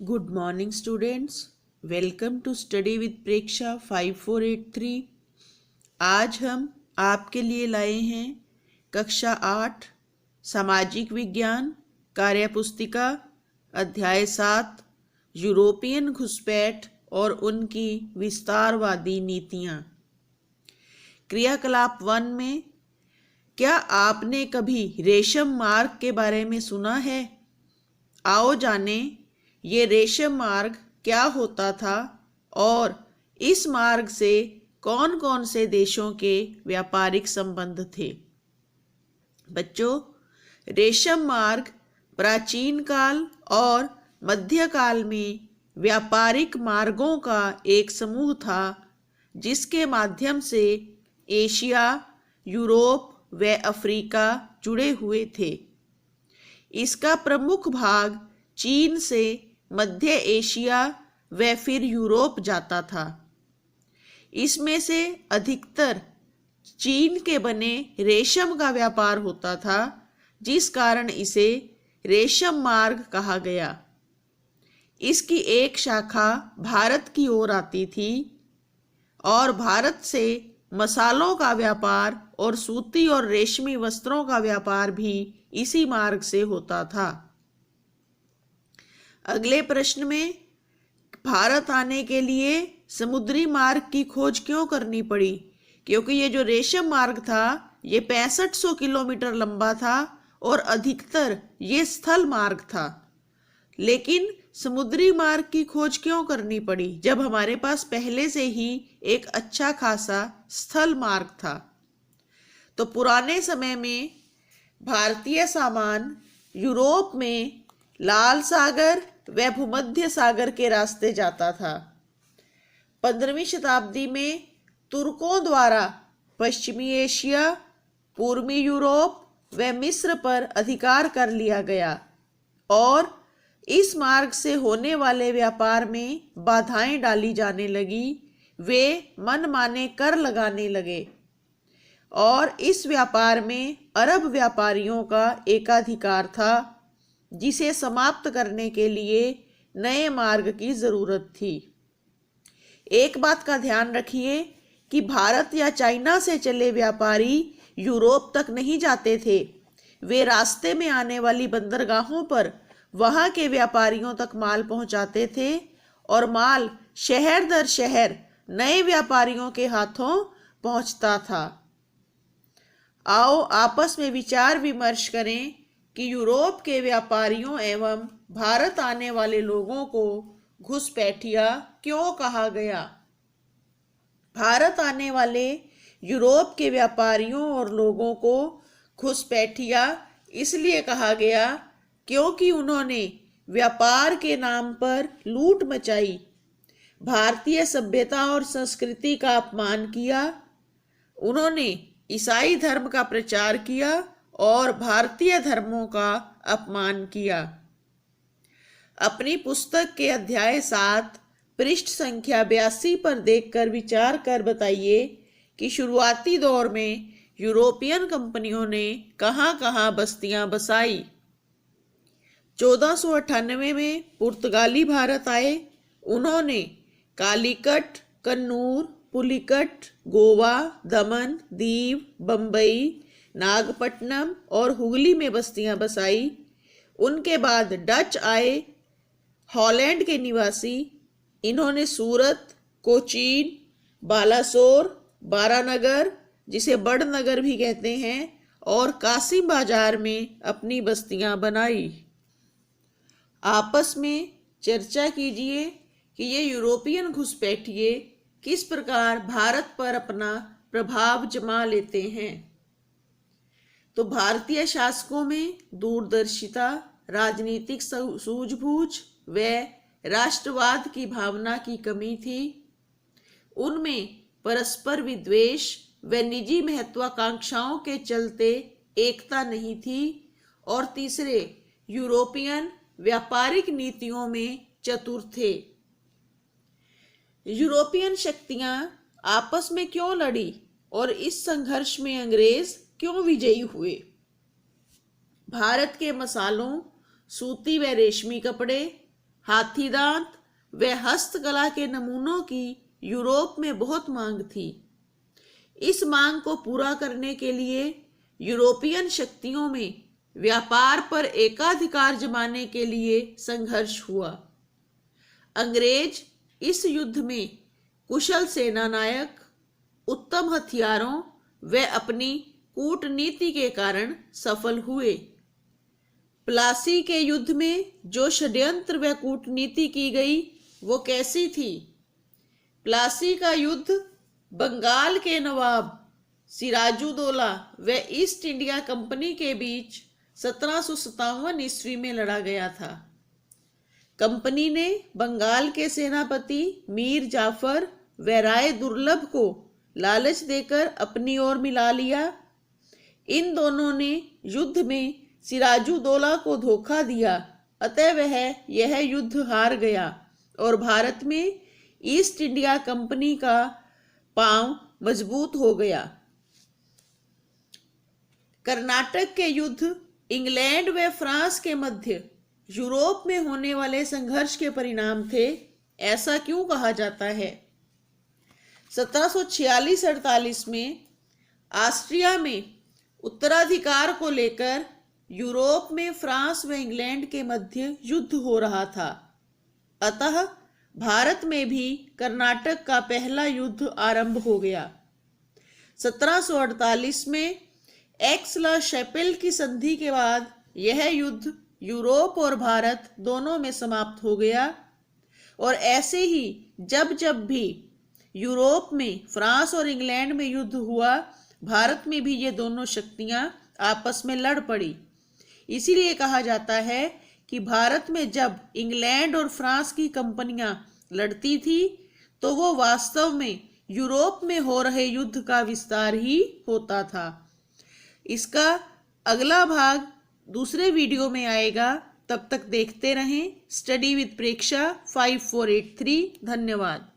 Good morning, students. Welcome to Study with Preksha 5483. आज हम आपके लिए लाए हैं कक्षा 8 सामाजिक विज्ञान कार्यपुस्तिका अध्याय 7 यूरोपियन घुसपैठ और उनकी विस्तारवादी नीतियाँ। क्रियाकलाप 1 में क्या आपने कभी रेशम मार्ग के बारे में सुना है? आओ जाने ये रेशम मार्ग क्या होता था और इस मार्ग से कौन कौन से देशों के व्यापारिक संबंध थे। बच्चों, रेशम मार्ग प्राचीन काल और मध्यकाल में व्यापारिक मार्गों का एक समूह था जिसके माध्यम से एशिया, यूरोप व अफ्रीका जुड़े हुए थे। इसका प्रमुख भाग चीन से मध्य एशिया व फिर यूरोप जाता था। इसमें से अधिकतर चीन के बने रेशम का व्यापार होता था, जिस कारण इसे रेशम मार्ग कहा गया। इसकी एक शाखा भारत की ओर आती थी और भारत से मसालों का व्यापार और सूती और रेशमी वस्त्रों का व्यापार भी इसी मार्ग से होता था। अगले प्रश्न में भारत आने के लिए समुद्री मार्ग की खोज क्यों करनी पड़ी? क्योंकि ये जो रेशम मार्ग था ये 6500 किलोमीटर लंबा था और अधिकतर ये स्थल मार्ग था। लेकिन समुद्री मार्ग की खोज क्यों करनी पड़ी जब हमारे पास पहले से ही एक अच्छा खासा स्थल मार्ग था? तो पुराने समय में भारतीय सामान यूरोप में लाल सागर व भूमध्य सागर के रास्ते जाता था। 15वीं शताब्दी में तुर्कों द्वारा पश्चिमी एशिया, पूर्वी यूरोप व मिस्र पर अधिकार कर लिया गया और इस मार्ग से होने वाले व्यापार में बाधाएं डाली जाने लगी। वे मनमाने कर लगाने लगे और इस व्यापार में अरब व्यापारियों का एकाधिकार था, जिसे समाप्त करने के लिए नए मार्ग की जरूरत थी। एक बात का ध्यान रखिए कि भारत या चाइना से चले व्यापारी यूरोप तक नहीं जाते थे। वे रास्ते में आने वाली बंदरगाहों पर वहां के व्यापारियों तक माल पहुंचाते थे और माल शहर दर शहर नए व्यापारियों के हाथों पहुंचता था। आओ आपस में विचार विमर्श करें कि यूरोप के व्यापारियों एवं भारत आने वाले लोगों को घुसपैठिया क्यों कहा गया? भारत आने वाले यूरोप के व्यापारियों और लोगों को घुसपैठिया इसलिए कहा गया क्योंकि उन्होंने व्यापार के नाम पर लूट मचाई, भारतीय सभ्यता और संस्कृति का अपमान किया। उन्होंने ईसाई धर्म का प्रचार किया और भारतीय धर्मों का अपमान किया। अपनी पुस्तक के अध्याय 7 पृष्ठ संख्या 82 पर देखकर विचार कर बताइए कि शुरुआती दौर में यूरोपियन कंपनियों ने कहां-कहां बस्तियां बसाई। 1498 में पुर्तगाली भारत आए। उन्होंने कालीकट, कन्नूर, पुलिकट, गोवा, दमन, दीव, बंबई, नागपट्टनम और हुगली में बस्तियां बसाई। उनके बाद डच आए, हॉलैंड के निवासी। इन्होंने सूरत, कोचीन, बालासोर, बारानगर, जिसे बड़नगर भी कहते हैं, और कासिम बाजार में अपनी बस्तियां बनाई। आपस में चर्चा कीजिए कि ये यूरोपियन घुसपैठिए किस प्रकार भारत पर अपना प्रभाव जमा लेते हैं। तो भारतीय शासकों में दूरदर्शिता, राजनीतिक सूझबूझ व राष्ट्रवाद की भावना की कमी थी। उनमें परस्पर विद्वेष व निजी महत्वाकांक्षाओं के चलते एकता नहीं थी। और तीसरे, यूरोपियन व्यापारिक नीतियों में चतुर थे। यूरोपियन शक्तियां आपस में क्यों लड़ी और इस संघर्ष में अंग्रेज क्यों विजयी हुए? भारत के मसालों, सूती व रेशमी कपड़े हाथीदांत व हस्तकला के नमूनों की यूरोप में बहुत मांग थी। इस मांग को पूरा करने के लिए यूरोपियन शक्तियों में व्यापार पर एकाधिकार जमाने के लिए संघर्ष हुआ। अंग्रेज इस युद्ध में कुशल सेनानायक, उत्तम हथियारों व अपनी कूटनीति के कारण सफल हुए। प्लासी के युद्ध में जो षड्यंत्र व कूटनीति की गई वो कैसी थी? प्लासी का युद्ध बंगाल के नवाब सिराजुद्दौला व ईस्ट इंडिया कंपनी के बीच 1757 ईस्वी में लड़ा गया था। कंपनी ने बंगाल के सेनापति मीर जाफर व राय दुर्लभ को लालच देकर अपनी ओर मिला लिया। इन दोनों ने युद्ध में सिराजुद्दौला को धोखा दिया, अतः वह यह युद्ध हार गया और भारत में ईस्ट इंडिया कंपनी का पांव मजबूत हो गया। कर्नाटक के युद्ध इंग्लैंड व फ्रांस के मध्य यूरोप में होने वाले संघर्ष के परिणाम थे, ऐसा क्यों कहा जाता है? 1746-48 में ऑस्ट्रिया में उत्तराधिकार को लेकर यूरोप में फ्रांस व इंग्लैंड के मध्य युद्ध हो रहा था, अतः भारत में भी कर्नाटक का पहला युद्ध आरंभ हो गया। 1748 में एक्स-ला-शैपेल की संधि के बाद यह युद्ध यूरोप और भारत दोनों में समाप्त हो गया और ऐसे ही जब जब भी यूरोप में फ्रांस और इंग्लैंड में युद्ध हुआ, भारत में भी ये दोनों शक्तियां आपस में लड़ पड़ी। इसीलिए कहा जाता है कि भारत में जब इंग्लैंड और फ्रांस की कंपनियां लड़ती थी तो वो वास्तव में यूरोप में हो रहे युद्ध का विस्तार ही होता था। इसका अगला भाग दूसरे वीडियो में आएगा। तब तक देखते रहें स्टडी विद प्रेक्षा 5483। धन्यवाद।